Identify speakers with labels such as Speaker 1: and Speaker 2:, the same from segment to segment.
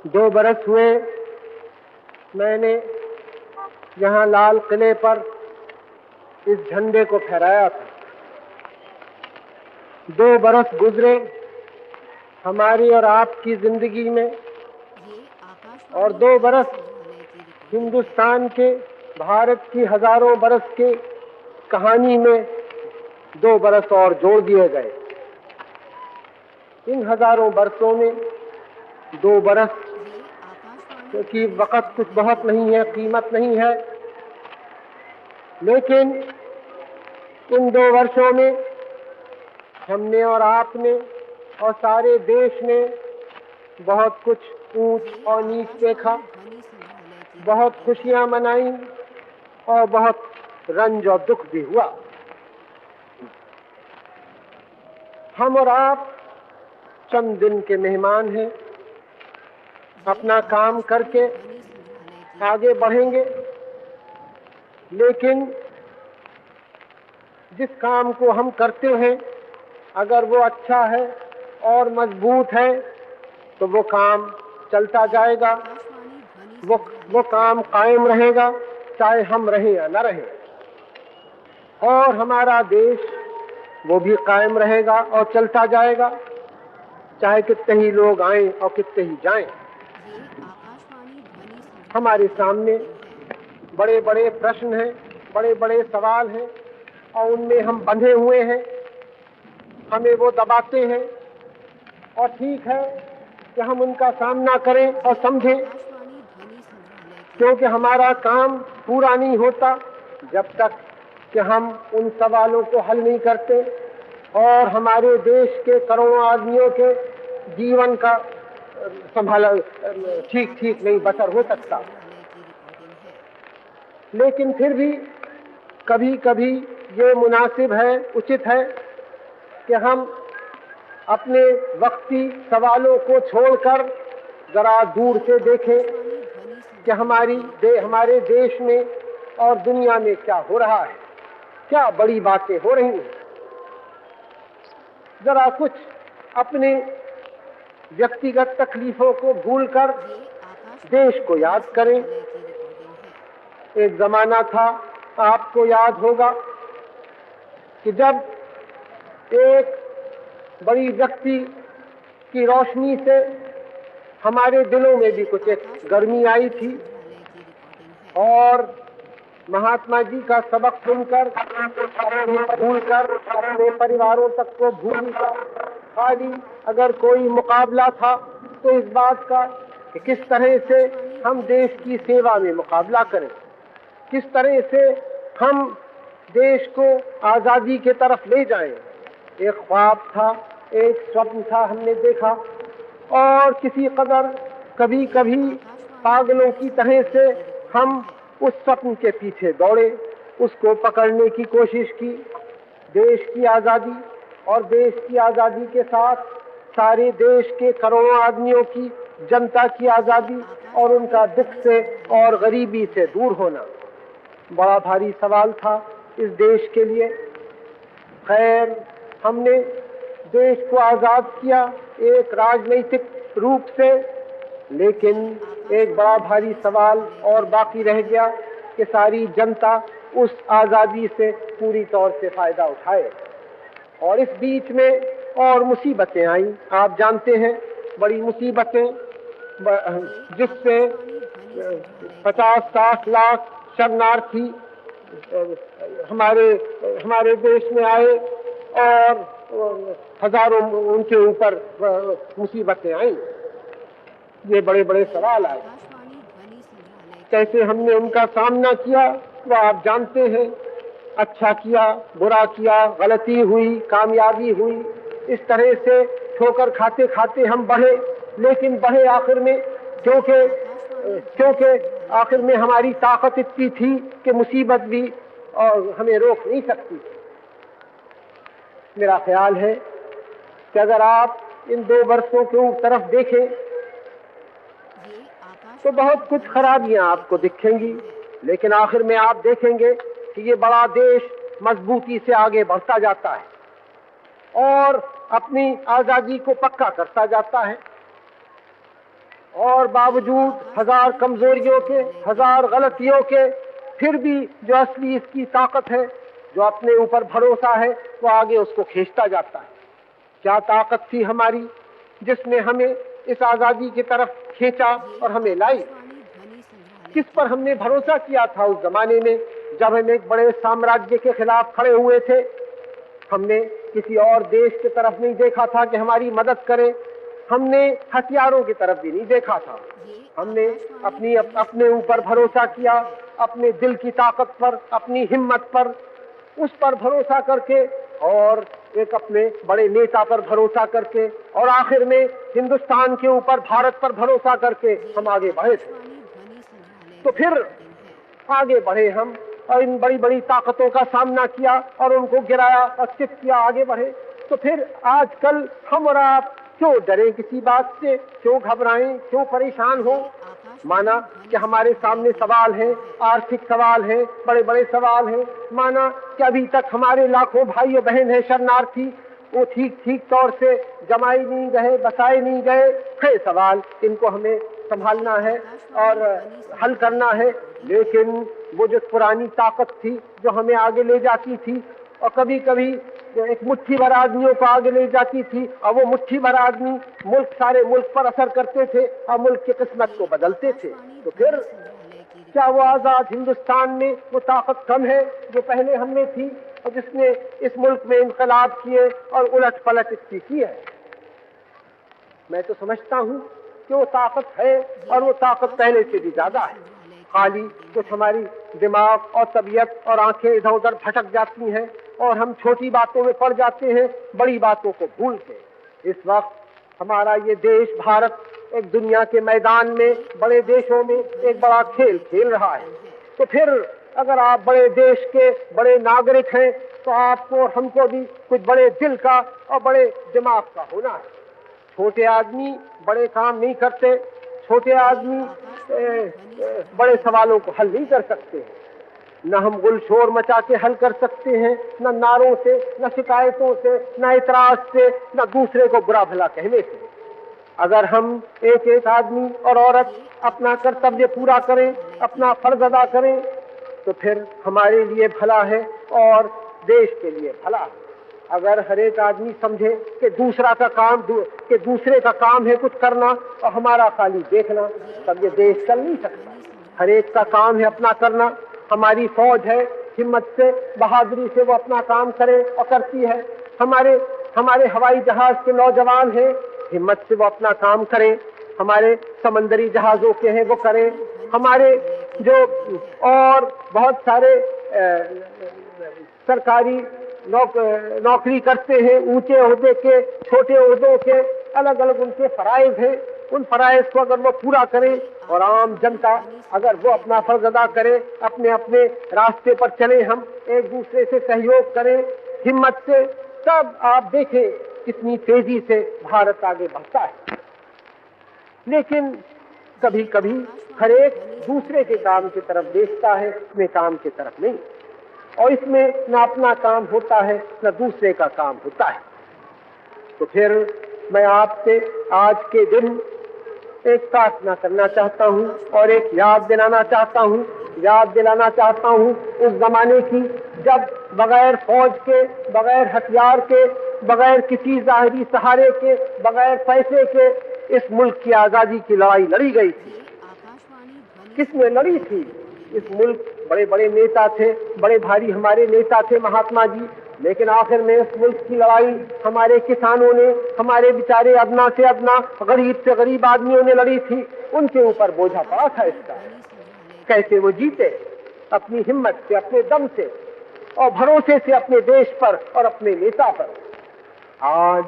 Speaker 1: 2 बरस हुए मैंने यहाँ लाल किले पर इस झंडे को फहराया था। 2 बरस गुजरे हमारी और आपकी जिंदगी में, और 2 बरस हिंदुस्तान के, भारत की हजारों बरस के कहानी में 2 बरस और जोड़ दिए गए। इन हजारों बरसों में 2 बरस क्योंकि वक्त कुछ बहुत नहीं है, कीमत नहीं है, लेकिन इन 2 वर्षों में हमने और आपने और सारे देश ने बहुत कुछ ऊंच और नीच देखा, बहुत खुशियां मनाई और बहुत रंज और दुख भी हुआ। हम और आप चंद दिन के मेहमान हैं, अपना काम करके आगे बढ़ेंगे, लेकिन जिस काम को हम करते हैं अगर वो अच्छा है और मजबूत है तो वो काम चलता जाएगा, वो काम कायम रहेगा, चाहे हम रहें या न रहें। और हमारा देश वो भी कायम रहेगा और चलता जाएगा, चाहे कितने ही लोग आएं और कितने ही जाएं। हमारे सामने बड़े बड़े प्रश्न हैं, बड़े बड़े सवाल हैं, और उनमें हम बंधे हुए हैं, हमें वो दबाते हैं, और ठीक है कि हम उनका सामना करें और समझें, क्योंकि हमारा काम पूरा नहीं होता जब तक कि हम उन सवालों को हल नहीं करते, और हमारे देश के करोड़ों आदमियों के जीवन का संभाला ठीक नहीं बसर हो सकता। लेकिन फिर भी कभी कभी ये मुनासिब है, उचित है कि हम अपने वक्ती सवालों को छोड़कर जरा दूर से देखें कि हमारे देश में और दुनिया में क्या हो रहा है, क्या बड़ी बातें हो रही हैं। जरा कुछ अपने व्यक्तिगत तकलीफों को भूलकर देश को याद करें। एक जमाना था, आपको याद होगा, कि जब एक बड़ी व्यक्ति की रोशनी से हमारे दिलों में भी कुछ एक गर्मी आई थी, और महात्मा जी का सबक सुनकर भूलकर अपने परिवारों तक को भूलकर खाली अगर कोई मुकाबला था तो इस बात का कि किस तरह से हम देश की सेवा में मुकाबला करें, किस तरह से हम देश को आजादी की तरफ ले जाएं। एक ख्वाब था, एक स्वप्न था, हमने देखा, और किसी कदर कभी कभी पागलों की तरह से हम उस स्वप्न के पीछे दौड़े, उसको पकड़ने की कोशिश की। देश की आजादी, और देश की आजादी के साथ सारे देश के करोड़ों आदमियों की, जनता की आजादी और उनका दुख से और गरीबी से दूर होना बड़ा भारी सवाल था इस देश के लिए। खैर, हमने देश को आजाद किया एक राजनीतिक रूप से, लेकिन एक बड़ा भारी सवाल और बाकी रह गया कि सारी जनता उस आजादी से पूरी तौर से फायदा उठाए। और इस बीच में और मुसीबतें आई, आप जानते हैं, बड़ी मुसीबतें, जिससे 50-60 लाख शरणार्थी हमारे देश में आए और हजारों उनके ऊपर मुसीबतें आई। ये बड़े बड़े सवाल आए, कैसे हमने उनका सामना किया वो आप जानते हैं। अच्छा किया, बुरा किया, गलती हुई, कामयाबी हुई, इस तरह से ठोकर खाते खाते हम बढ़े, लेकिन बढ़े आखिर में, क्योंकि आखिर में हमारी ताकत इतनी थी कि मुसीबत भी और हमें रोक नहीं सकती। मेरा ख्याल है कि अगर आप इन 2 वर्षों की तरफ देखें तो बहुत कुछ खराबियां आपको दिखेंगी, लेकिन आखिर में आप देखेंगे कि ये बड़ा देश मजबूती से आगे बढ़ता जाता है और अपनी आजादी को पक्का करता जाता है। और बावजूद हजार कमजोरियों के, हजार गलतियों के, फिर भी जो असली इसकी ताकत है, जो अपने ऊपर भरोसा है, वो आगे उसको खींचता जाता है। क्या ताकत थी हमारी जिसने हमें इस आजादी की तरफ खींचा और हमें लाई? किस पर हमने भरोसा किया था उस जमाने में जब हम एक बड़े साम्राज्य के खिलाफ खड़े हुए थे? हमने किसी और देश की तरफ नहीं देखा था कि हमारी मदद करे, हमने हथियारों की तरफ भी नहीं देखा था। हमने अपने ऊपर भरोसा किया, अपने दिल की ताकत पर, अपनी हिम्मत पर, उस पर भरोसा करके और एक अपने बड़े नेता पर भरोसा करके और आखिर में हिंदुस्तान के ऊपर, भारत पर भरोसा करके हम आगे बढ़े थे। तो फिर आगे बढ़े हम और इन बड़ी बड़ी ताकतों का सामना किया और उनको गिराया और चित किया, आगे बढ़े। तो फिर आजकल हम और आप क्यों डरें किसी बात से, क्यों घबराएं, क्यों परेशान हो? माना कि हमारे सामने सवाल है, आर्थिक सवाल है, बड़े बड़े सवाल हैं। माना कि अभी तक हमारे लाखों भाई और बहन है शरणार्थी, वो ठीक ठीक तौर से जमाए नहीं गए, बसाए नहीं गए। है सवाल, इनको हमें संभालना है और हल करना है। लेकिन वो जो पुरानी ताकत थी जो हमें आगे ले जाती थी और कभी कभी एक मुट्ठी भर आदमियों को आगे ले जाती थी, और वो मुट्ठी भर आदमी सारे मुल्क पर असर करते थे और मुल्क की किस्मत को बदलते थे। तो फिर क्या वो आजाद हिंदुस्तान में वो ताकत कम है जो पहले हमने थी और जिसने इस मुल्क में इनकलाब किए और उलट पलट इसकी की है? मैं तो समझता हूँ कि वो ताकत है और वो ताकत पहले से भी ज्यादा है। खाली कुछ हमारी दिमाग और तबीयत और आंखें इधर उधर भटक जाती हैं और हम छोटी बातों में पड़ जाते हैं, बड़ी बातों को भूल के। इस वक्त हमारा ये देश भारत एक दुनिया के मैदान में, बड़े देशों में एक बड़ा खेल खेल रहा है। तो फिर अगर आप बड़े देश के बड़े नागरिक हैं तो आपको और हमको भी कुछ बड़े दिल का और बड़े दिमाग का होना है। छोटे आदमी बड़े काम नहीं करते, छोटे आदमी बड़े सवालों को हल नहीं कर सकते। न हम गुलशोर मचा के हल कर सकते हैं, न नारों से, न शिकायतों से, न इतराज से, न दूसरे को बुरा भला कहने से। अगर हम एक एक आदमी और औरत अपना कर्तव्य पूरा करें, अपना फर्ज अदा करें, तो फिर हमारे लिए भला है और देश के लिए भला है। अगर हर एक आदमी समझे कि दूसरे का काम है कुछ करना और हमारा खाली देखना, तब ये देश चल नहीं सकता। हर एक का काम है अपना करना। हमारी फौज है, हिम्मत से, बहादुरी से वो अपना काम करे और करती है। हमारे हवाई जहाज के नौजवान हैं, हिम्मत से वो अपना काम करें। हमारे समंदरी जहाजों के हैं, वो करें। हमारे जो और बहुत सारे सरकारी नौकरी करते हैं, ऊंचे ओहदे के, छोटे ओहदों के, अलग अलग उनके फराइज हैं। उन फराइज को अगर वो पूरा करें और आम जनता अगर वो अपना फर्ज अदा करे, अपने अपने रास्ते पर चले, हम एक दूसरे से सहयोग करें हिम्मत से, तब आप देखें कितनी तेजी से भारत आगे बढ़ता है। लेकिन कभी कभी हर एक दूसरे के काम की तरफ देखता है, अपने काम की तरफ नहीं, और इसमें न अपना काम होता है न दूसरे का काम होता है। तो फिर मैं आपसे आज के दिन एक प्रार्थना करना चाहता हूँ और एक याद दिलाना चाहता हूँ उस जमाने की जब बगैर फौज के, बगैर हथियार के, बगैर किसी जाहिरी सहारे के, बगैर पैसे के इस मुल्क की आजादी की लड़ाई लड़ी गई थी। किसने लड़ी थी? इस मुल्क बड़े बड़े नेता थे, बड़े भारी हमारे नेता थे महात्मा जी, लेकिन आखिर में इस मुल्क की लड़ाई हमारे किसानों ने, हमारे बेचारे अदना से अदना, गरीब से गरीब आदमियों ने लड़ी थी। उनके ऊपर बोझा पड़ा था इसका। कैसे वो जीते? अपनी हिम्मत से, अपने दम से और भरोसे से अपने देश पर और अपने नेता पर। आज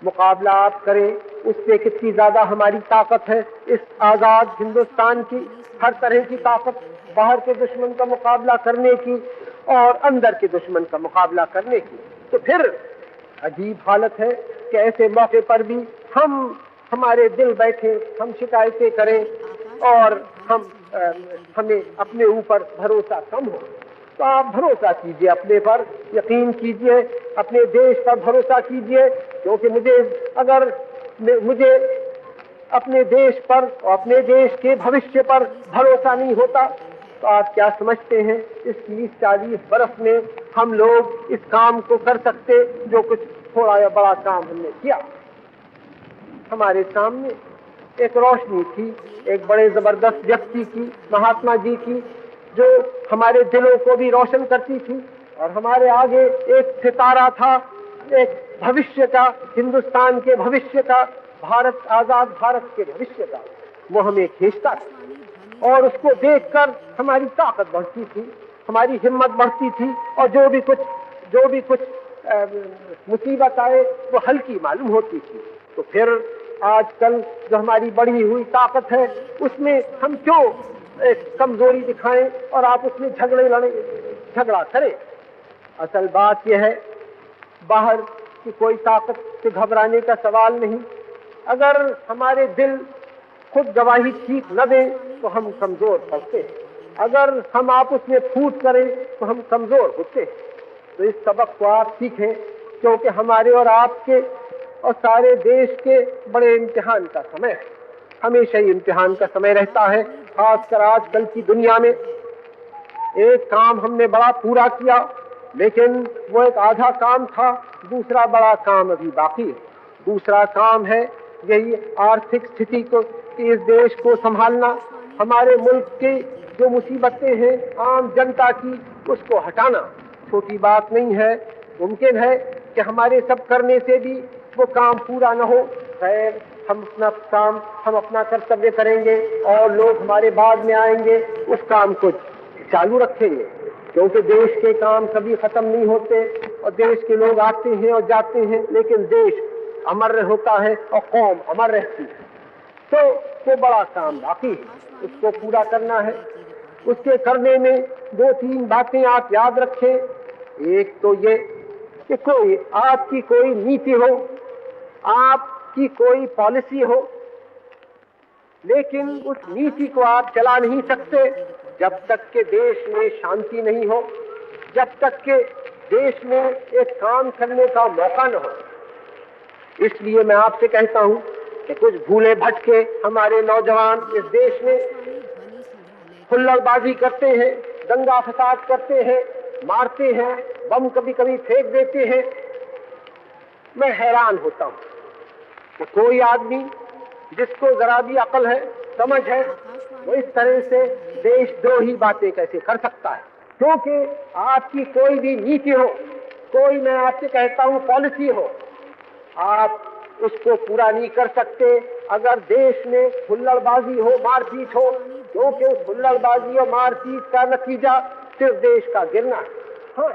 Speaker 1: मुकाबला आप करें, उससे कितनी ज्यादा हमारी ताकत है इस आजाद हिंदुस्तान की, हर तरह की ताकत, बाहर के दुश्मन का मुकाबला करने की और अंदर के दुश्मन का मुकाबला करने की। तो फिर अजीब हालत है कि ऐसे मौके पर भी हमारे दिल बैठे, हम शिकायतें करें और हमें अपने ऊपर भरोसा कम हो। तो आप भरोसा कीजिए अपने पर, यकीन कीजिए, अपने देश पर भरोसा कीजिए, क्योंकि मुझे अपने देश पर और अपने देश के भविष्य पर भरोसा नहीं होता, तो आप क्या समझते हैं इस 30-40 बरस में हम लोग इस काम को कर सकते जो कुछ थोड़ा या बड़ा काम हमने किया? हमारे सामने एक रोशनी थी, एक बड़े जबरदस्त व्यक्ति की, महात्मा जी की, जो हमारे दिलों को भी रोशन करती थी, और हमारे आगे एक सितारा था, एक भविष्य का, हिंदुस्तान के भविष्य का, भारत, आजाद भारत के भविष्य का, वो हमें खींचता था। और उसको देखकर हमारी ताकत बढ़ती थी, हमारी हिम्मत बढ़ती थी, और जो भी कुछ मुसीबत आए वो हल्की मालूम होती थी। तो फिर आजकल जो हमारी बढ़ी हुई ताकत है उसमें हम क्यों एक कमजोरी दिखाएं और आप उसमें झगड़ा करें? असल बात यह है, बाहर की कोई ताकत से घबराने का सवाल नहीं। अगर हमारे दिल खुद गवाही ठीक न दें तो हम कमजोर पड़ते हैं, अगर हम आपस में फूट करें तो हम कमजोर होते हैं। तो इस सबक को आप सीखें, क्योंकि हमारे और आपके और सारे देश के बड़े इम्तिहान का समय है। हमेशा ही इम्तिहान का समय रहता है, खासकर आजकल की दुनिया में। एक काम हमने बड़ा पूरा किया, लेकिन वो एक आधा काम था, दूसरा बड़ा काम अभी बाकी है। दूसरा काम है यही आर्थिक स्थिति को, इस देश को संभालना, हमारे मुल्क की जो मुसीबतें हैं आम जनता की, उसको हटाना। छोटी बात नहीं है। मुमकिन है कि हमारे सब करने से भी वो काम पूरा न हो। खैर, हम अपना कर्तव्य करेंगे और लोग हमारे बाद में आएंगे, उस काम को चालू रखेंगे, क्योंकि देश के काम कभी खत्म नहीं होते और देश के लोग आते हैं और जाते हैं, लेकिन देश अमर होता है और कौम अमर रहती है। तो वो बड़ा काम बाकी है, उसको पूरा करना है। उसके करने में 2-3 बातें आप याद रखें। एक तो ये कि आपकी कोई नीति हो, आपकी कोई पॉलिसी हो, लेकिन उस नीति को आप चला नहीं सकते जब तक के देश में शांति नहीं हो, जब तक के देश में एक काम करने का मौका न हो। इसलिए मैं आपसे कहता हूं कि कुछ भूले भटके हमारे नौजवान इस देश में हुल्लड़बाजी करते हैं, दंगा फसाद करते हैं, मारते हैं, बम कभी कभी फेंक देते हैं। मैं हैरान होता हूं कि कोई आदमी जिसको जरा भी अकल है, समझ है, वो इस तरह से देशद्रोही बातें कैसे कर सकता है। क्योंकि आपकी कोई भी नीति हो, कोई, मैं आपसे कहता हूं, पॉलिसी हो, आप उसको पूरा नहीं कर सकते अगर देश में हुल्लड़बाजी हो, मारपीट हो, क्योंकि उस हुल्लड़बाजी और मारपीट का नतीजा सिर्फ देश का गिरना है। हाँ,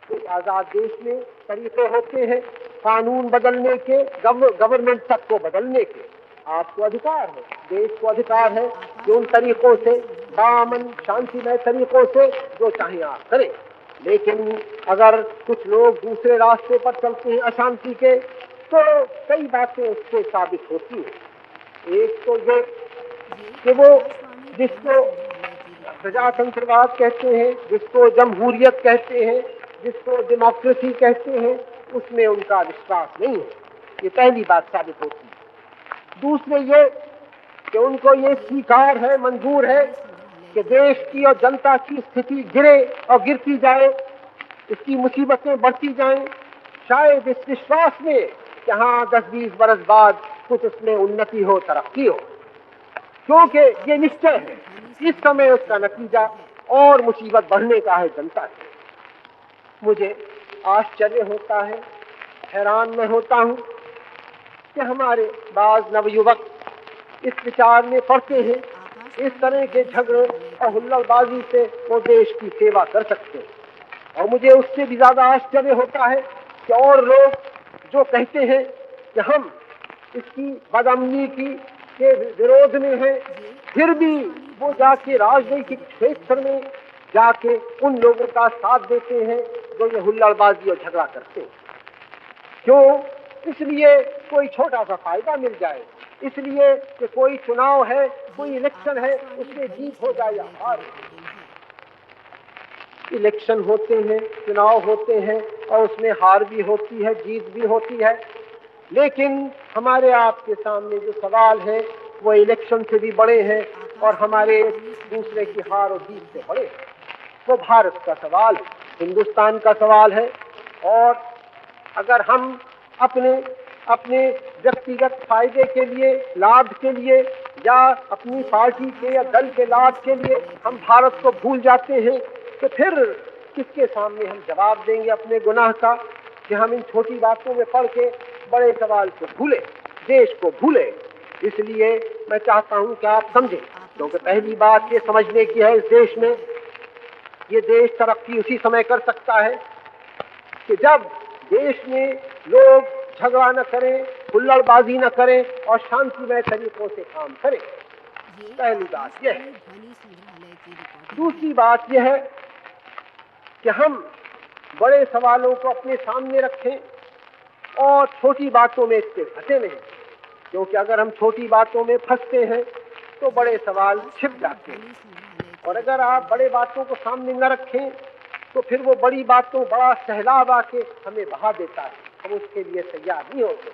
Speaker 1: तो आजाद देश में तरीके होते हैं कानून बदलने के, गवर्नमेंट तक को बदलने के। आपको अधिकार है, देश को अधिकार है कि उन तरीकों से, बामन शांतिमय तरीकों से जो चाहे आप करें। लेकिन अगर कुछ लोग दूसरे रास्ते पर चलते हैं अशांति के, तो कई बातें उससे साबित होती हैं। एक तो ये कि वो जिसको प्रजातंत्रवाद कहते हैं, जिसको जमहूरियत कहते हैं, जिसको डेमोक्रेसी कहते हैं, उसमें उनका विश्वास नहीं है। ये पहली बात साबित होती है। दूसरे ये कि उनको ये स्वीकार है, मंजूर है कि देश की और जनता की स्थिति गिरे और गिरती जाए, इसकी मुसीबतें बढ़ती जाएं, शायद इस विश्वास में कि हाँ 10-20 बरस बाद कुछ उसमें उन्नति हो, तरक्की हो, क्योंकि ये निश्चय है इस समय उसका नतीजा और मुसीबत बढ़ने का है जनता से। मुझे आश्चर्य होता है, हैरान मैं होता हूं कि हमारे बाज नवयुवक इस विचार में पड़ते हैं, इस तरह के झगड़े और हुल्लड़बाजी से वो देश की सेवा कर सकते हैं। और मुझे उससे भी ज्यादा आश्चर्य होता है कि और लोग जो कहते हैं कि हम इसकी बदअमनी के विरोध में हैं, फिर भी वो जाके राजनीतिक क्षेत्र में जाके उन लोगों का साथ देते हैं जो ये हुल्लड़बाजी और झगड़ा करते हैं। क्यों? इसलिए कोई छोटा सा फायदा मिल जाए, इसलिए कि कोई चुनाव है, कोई इलेक्शन है, उसमें जीत हो जाए या हार। इलेक्शन होते हैं, चुनाव होते हैं और उसमें हार भी होती है, जीत भी होती है, लेकिन हमारे आपके सामने जो सवाल है वो इलेक्शन से भी बड़े हैं और हमारे दूसरे की हार और जीत से बड़े हैं। वो भारत का सवाल, हिंदुस्तान का सवाल है। और अगर हम अपने अपने व्यक्तिगत फायदे के लिए, लाभ के लिए, या अपनी पार्टी के या दल के लाभ के लिए हम भारत को भूल जाते हैं, तो फिर किसके सामने हम जवाब देंगे अपने गुनाह का कि हम इन छोटी बातों में पड़ के बड़े सवाल को भूले, देश को भूले। इसलिए मैं चाहता हूं कि आप समझें, क्योंकि पहली बात ये समझने की है, इस देश में ये देश तरक्की उसी समय कर सकता है कि जब देश में लोग झगड़ा न करें, हुल्लड़बाजी न करें और शांतिमय तरीकों से काम करें। पहली बात यह है। दूसरी बात यह है कि हम बड़े सवालों को अपने सामने रखें और छोटी बातों में इससे फंसे नहीं, क्योंकि अगर हम छोटी बातों में फंसते हैं तो बड़े सवाल छिप जाते हैं। और अगर आप बड़े बातों को सामने न रखें तो फिर वो बड़ी बातों बड़ा सहलाब आके हमें बहा देता है, हम उसके लिए तैयार नहीं होते।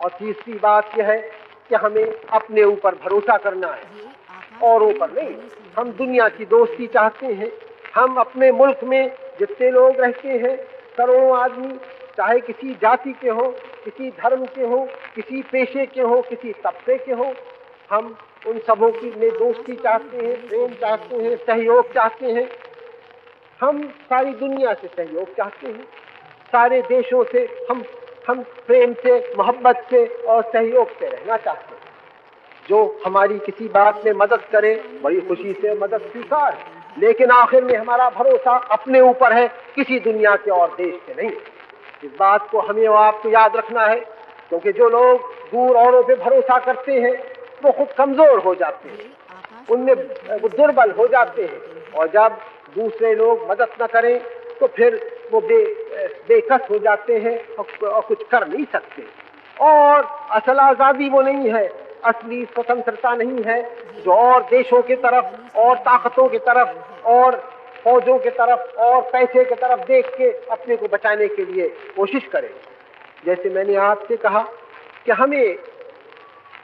Speaker 1: और तीसरी बात यह है कि हमें अपने ऊपर भरोसा करना है, औरों पर नहीं। हम दुनिया की दोस्ती चाहते हैं। हम अपने मुल्क में जितने लोग रहते हैं, करोड़ों आदमी, चाहे किसी जाति के हो, किसी धर्म के हो, किसी पेशे के हो, किसी तबके के हो, हम उन सबों की में दोस्ती चाहते हैं, प्रेम चाहते हैं, सहयोग चाहते हैं। हम सारी दुनिया से सहयोग चाहते हैं, सारे देशों से हम प्रेम से, मोहब्बत से और सहयोग से रहना चाहते हैं। जो हमारी किसी बात में मदद करे, बड़ी खुशी से मदद स्वीकार, लेकिन आखिर में हमारा भरोसा अपने ऊपर है, किसी दुनिया के और देश के नहीं। इस बात को हमें और आपको याद रखना है, क्योंकि जो लोग दूर औरों पे भरोसा करते हैं वो खुद कमजोर हो जाते हैं, उनमें वो दुर्बल हो जाते हैं, और जब दूसरे लोग मदद न करें तो फिर वो बेकस हो जाते हैं और कुछ कर नहीं सकते। और असल आजादी वो नहीं है, असली स्वतंत्रता नहीं है जो और देशों की तरफ और ताकतों की तरफ और फौजों की तरफ और पैसे की तरफ देख के अपने को बचाने के लिए कोशिश करें। जैसे मैंने आपसे कहा कि हमें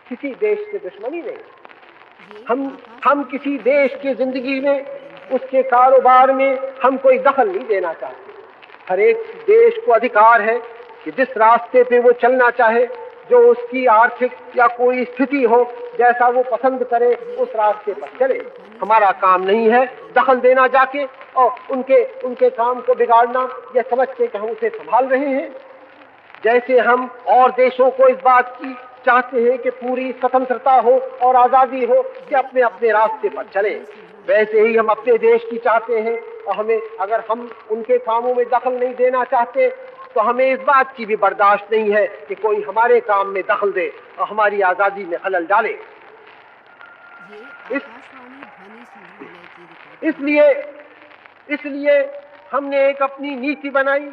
Speaker 1: किसी देश से दुश्मनी नहीं, हम किसी देश की जिंदगी में, उसके कारोबार में हम कोई दखल नहीं देना चाहते। हर एक देश को अधिकार है कि जिस रास्ते पे वो चलना चाहे, जो उसकी आर्थिक या कोई स्थिति हो, जैसा वो पसंद करे उस रास्ते पर चले। हमारा काम नहीं है दखल देना जाके और उनके काम को बिगाड़ना या समझ के कि हम उसे संभाल रहे हैं। जैसे हम और देशों को इस बात की चाहते हैं कि पूरी स्वतंत्रता हो और आजादी हो कि अपने अपने रास्ते पर चले, वैसे ही हम अपने देश की चाहते हैं। और हमें, अगर हम उनके कामों में दखल नहीं देना चाहते तो हमें इस बात की भी बर्दाश्त नहीं है कि कोई हमारे काम में दखल दे और हमारी आजादी में खलल डाले। इसलिए हमने एक अपनी नीति बनाई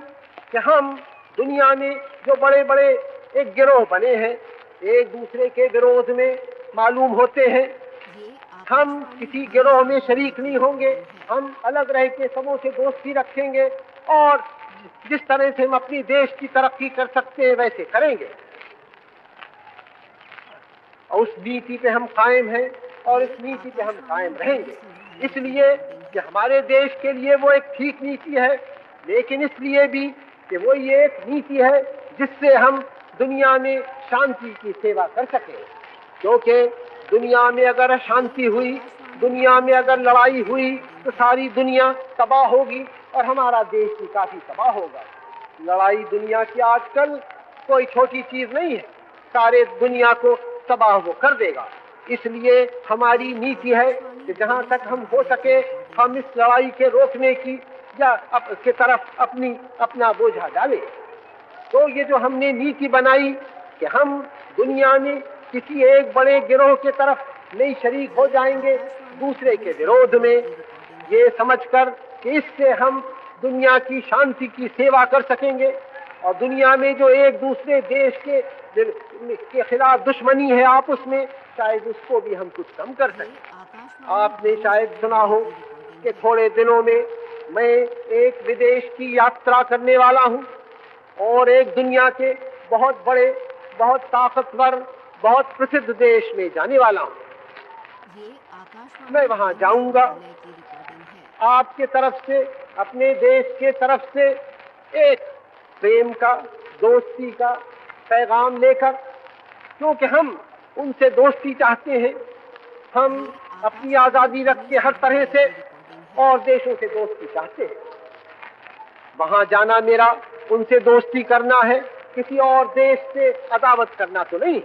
Speaker 1: कि हम दुनिया में जो बड़े बड़े एक गिरोह बने हैं, एक दूसरे के विरोध में मालूम होते हैं, हम किसी गिरोह में शरीक नहीं होंगे। हम अलग रह के सबों से दोस्ती रखेंगे और जिस तरह से हम अपनी देश की तरक्की कर सकते हैं वैसे करेंगे। और उस नीति पे हम कायम हैं और इस नीति पे हम कायम रहेंगे। इसलिए कि हमारे देश के लिए वो एक ठीक नीति है, लेकिन इसलिए भी कि वो ये एक नीति है जिससे हम दुनिया में शांति की सेवा कर सकें। क्योंकि दुनिया में अगर अशांति हुई, दुनिया में अगर लड़ाई हुई तो सारी दुनिया तबाह होगी और हमारा देश भी काफी तबाह होगा। लड़ाई दुनिया की आजकल कोई छोटी चीज नहीं है, सारे दुनिया को तबाह वो कर देगा। इसलिए हमारी नीति है कि जहां तक हम हो सके हम इस लड़ाई के रोकने की या के तरफ अपना बोझा डालें। तो ये जो हमने नीति बनाई कि हम दुनिया में किसी एक बड़े गिरोह के तरफ नहीं शरीक हो जाएंगे दूसरे के विरोध में, ये समझकर कि इससे हम दुनिया की शांति की सेवा कर सकेंगे और दुनिया में जो एक दूसरे देश के खिलाफ दुश्मनी है आपस में, शायद उसको भी हम कुछ कम कर सकें। आपने शायद सुना हो कि थोड़े दिनों में मैं एक विदेश की यात्रा करने वाला हूं और एक दुनिया के बहुत बड़े बहुत ताकतवर, बहुत प्रसिद्ध देश में जाने वाला हूँ। मैं वहाँ जाऊंगा, आपके तरफ से, अपने देश के तरफ से एक प्रेम का, दोस्ती का पैगाम लेकर, क्योंकि हम उनसे दोस्ती चाहते हैं। हम अपनी आजादी रख के हर तरह से और देशों से दोस्ती चाहते हैं। वहां जाना मेरा उनसे दोस्ती करना है, किसी और देश से अदावत करना तो नहीं।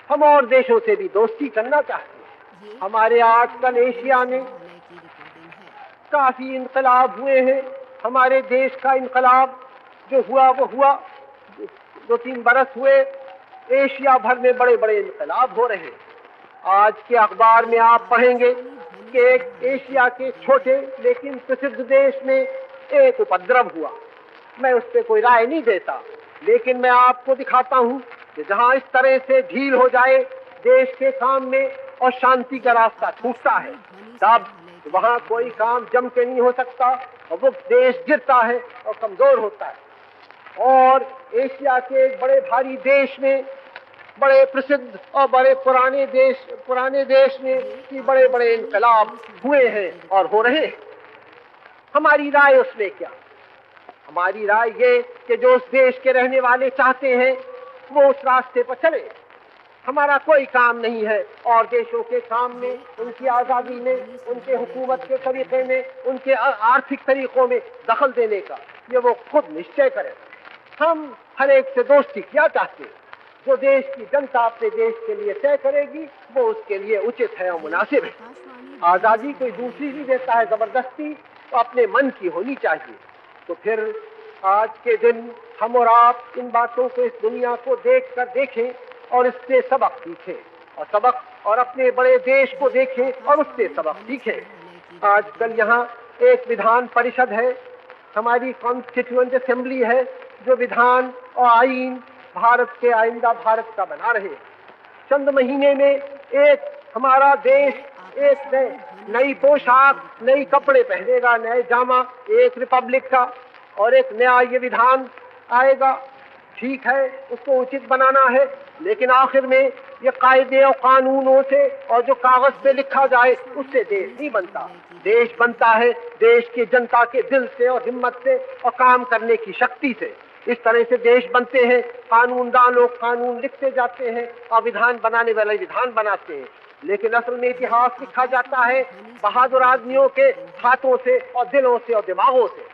Speaker 1: हम और देशों से भी दोस्ती करना चाहते हैं। हमारे आजकल एशिया में काफी इनकलाब हुए हैं। हमारे देश का इनकलाब जो हुआ वो हुआ, 2-3 बरस हुए, एशिया भर में बड़े बड़े इनकलाब हो रहे हैं। आज के अखबार में आप पढ़ेंगे कि एक एशिया के छोटे लेकिन प्रसिद्ध देश में एक उपद्रव हुआ। मैं उस पर कोई राय नहीं देता, लेकिन मैं आपको दिखाता हूं कि जहां इस तरह से ढील हो जाए देश के काम में और शांति का रास्ता छूटता है, तब वहां कोई काम जम के नहीं हो सकता और वो देश गिरता है और कमजोर होता है। और एशिया के एक बड़े भारी देश में, बड़े प्रसिद्ध और बड़े पुराने देश में भी बड़े बड़े इनकलाब हुए हैं और हो रहे हैं। हमारी राय उसमें क्या? हमारी राय ये कि जो उस देश के रहने वाले चाहते हैं वो उस रास्ते पर चले। हमारा कोई काम नहीं है और देशों के काम में, उनकी आजादी में, उनके हुकूमत के तरीके में, उनके आर्थिक तरीकों में दखल देने का। ये वो खुद निश्चय करें। हम हर एक से दोस्ती क्या चाहते हैं? जो देश की जनता अपने देश के लिए तय करेगी वो उसके लिए उचित है और मुनासिब है। आजादी कोई दूसरी नहीं देता है जबरदस्ती, तो अपने मन की होनी चाहिए। तो फिर आज के दिन हम और आप इन बातों को, इस दुनिया को देख कर देखें और इससे सबक सीखें और अपने बड़े देश को देखें और उससे सबक सीखें। आजकल यहाँ एक विधान परिषद है, हमारी कॉन्स्टिट्यूएंट असेंबली है, जो विधान और आईन भारत के आइंदा भारत का बना रहे। चंद महीने में एक हमारा देश एक नई पोशाक, नई कपड़े पहनेगा, नए जामा, एक रिपब्लिक का, और एक नया ये विधान आएगा। ठीक है, उसको उचित बनाना है, लेकिन आखिर में ये कायदे और कानूनों से और जो कागज पे लिखा जाए उससे देश नहीं बनता। देश बनता है देश की जनता के दिल से और हिम्मत से और काम करने की शक्ति से। इस तरह से देश बनते हैं। कानूनदान लोग कानून लिखते जाते हैं और विधान बनाने वाले विधान बनाते हैं, लेकिन असल में इतिहास लिखा जाता है बहादुर आदमियों के हाथों से और दिलों से और दिमागों से।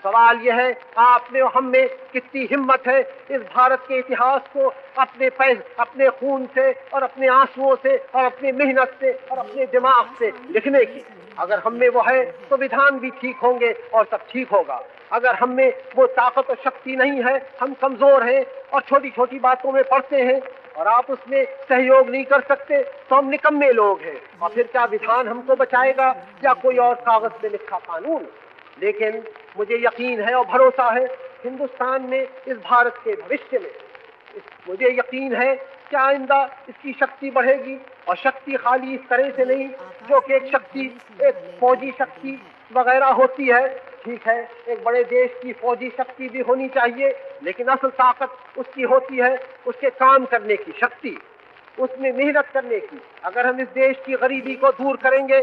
Speaker 1: सवाल यह है, आप में और हम में कितनी हिम्मत है इस भारत के इतिहास को अपने खून से और अपने आंसुओं से और अपनी मेहनत से और अपने दिमाग से लिखने की। अगर हम में वो है तो विधान भी ठीक होंगे और सब ठीक होगा। अगर हम में वो ताकत और शक्ति नहीं है, हम कमजोर हैं और छोटी छोटी बातों में पड़ते हैं और आप उसमें सहयोग नहीं कर सकते, तो हम निकम्मे लोग हैं। और फिर क्या विधान हमको बचाएगा या कोई और कागज पे लिखा कानून? लेकिन मुझे यकीन है और भरोसा है हिंदुस्तान में, इस भारत के भविष्य में, मुझे यकीन है कि आइंदा इसकी शक्ति बढ़ेगी। और शक्ति खाली इस तरह से नहीं जो कि एक शक्ति, एक फौजी शक्ति वगैरह होती है। ठीक है, एक बड़े देश की फौजी शक्ति भी होनी चाहिए, लेकिन असल ताकत उसकी होती है उसके काम करने की शक्ति, उसमें मेहनत करने की। अगर हम इस देश की गरीबी को दूर करेंगे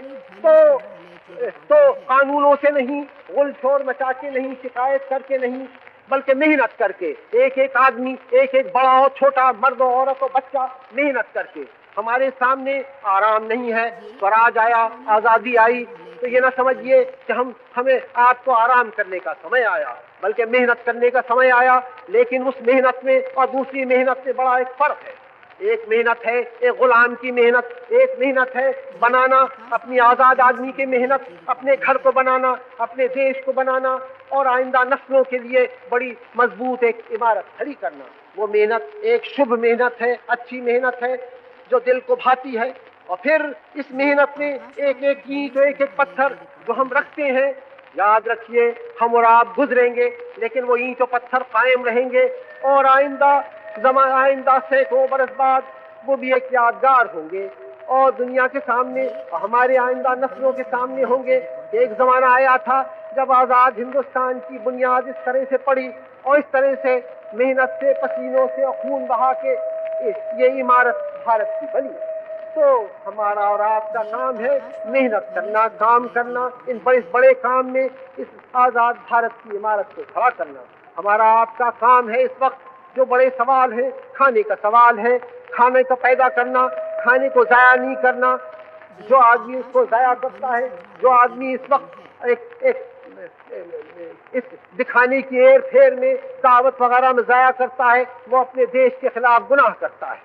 Speaker 1: तो कानूनों से नहीं, गुलछोड़ मचा के नहीं, शिकायत करके नहीं, बल्कि मेहनत करके, एक एक आदमी, एक एक बड़ा और छोटा, मर्द और औरत और बच्चा मेहनत करके। हमारे सामने आराम नहीं है। स्वराज आया, आजादी आई, तो ये ना समझिए कि हमें आपको आराम करने का समय आया, बल्कि मेहनत करने का समय आया। लेकिन उस मेहनत में और दूसरी मेहनत में बड़ा एक फर्क है। एक मेहनत है एक गुलाम की मेहनत, एक मेहनत है बनाना अपनी आजाद आदमी की मेहनत, अपने घर को बनाना, अपने देश को बनाना और आइंदा नस्लों के लिए बड़ी मजबूत एक इमारत खड़ी करना। वो मेहनत एक शुभ मेहनत है, अच्छी मेहनत है जो दिल को भाती है। और फिर इस मेहनत में एक एक ईंट, एक एक पत्थर जो हम रखते हैं, याद रखिए हम और आप गुजरेंगे, लेकिन वो ईंट और पत्थर कायम रहेंगे और आइंदा सैकड़ों बरस बाद वो भी एक यादगार होंगे और दुनिया के सामने, हमारे आइंदा नस्लों के सामने होंगे। एक जमाना आया था जब आजाद हिंदुस्तान की बुनियाद इस तरह से पड़ी और इस तरह से मेहनत से, पसीनों से और खून बहा के ये इमारत भारत की बनी। तो हमारा और आपका काम है मेहनत करना, काम करना, इन बड़े बड़े काम में इस आजाद भारत की इमारत को खड़ा करना। हमारा आपका काम है इस वक्त जो बड़े सवाल है, खाने का सवाल है, खाने को पैदा करना, खाने को जाया नहीं करना। जो आदमी उसको जाया करता है, जो आदमी इस वक्त एक इस दिखाने की एर फेर में, दावत वगैरह में जाया करता है, वो अपने देश के खिलाफ गुनाह करता है।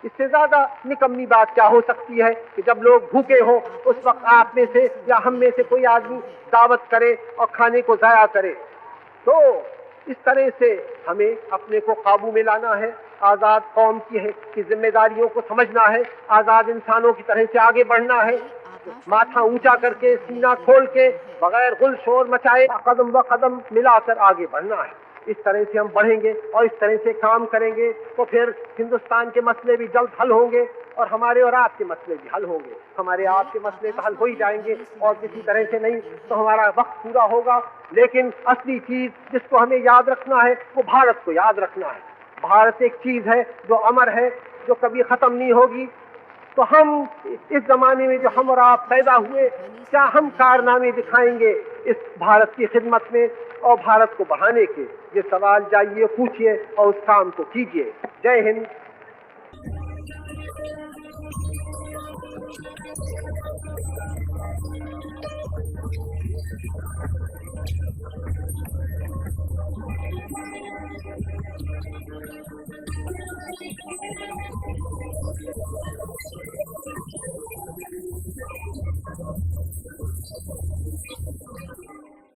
Speaker 1: इससे ज्यादा निकम्मी बात क्या हो सकती है कि जब लोग भूखे हो उस वक्त आप में से या हम में से कोई आदमी दावत करे और खाने को जाया करे। तो इस तरह से हमें अपने को काबू में लाना है, आजाद कौम की जिम्मेदारियों को समझना है, आजाद इंसानों की तरह से आगे बढ़ना है, माथा ऊंचा करके, सीना खोल के, बगैर गुल शोर मचाए कदम व कदम मिलाकर आगे बढ़ना है। इस तरह से हम बढ़ेंगे और इस तरह से काम करेंगे तो फिर हिंदुस्तान के मसले भी जल्द हल होंगे और हमारे और आपके मसले भी हल होंगे। हमारे आपके मसले तो हल हो ही जाएंगे और किसी तरह से नहीं तो हमारा वक्त पूरा होगा। लेकिन असली चीज जिसको हमें याद रखना है वो भारत को याद रखना है। भारत एक चीज है जो अमर है, जो कभी खत्म नहीं होगी। तो हम इस जमाने में जो हम और आप पैदा हुए, क्या हम कारनामे दिखाएंगे इस भारत की खिदमत में और भारत को बढ़ाने के? ये सवाल जाइए पूछिए और उस काम को कीजिए। जय हिंद।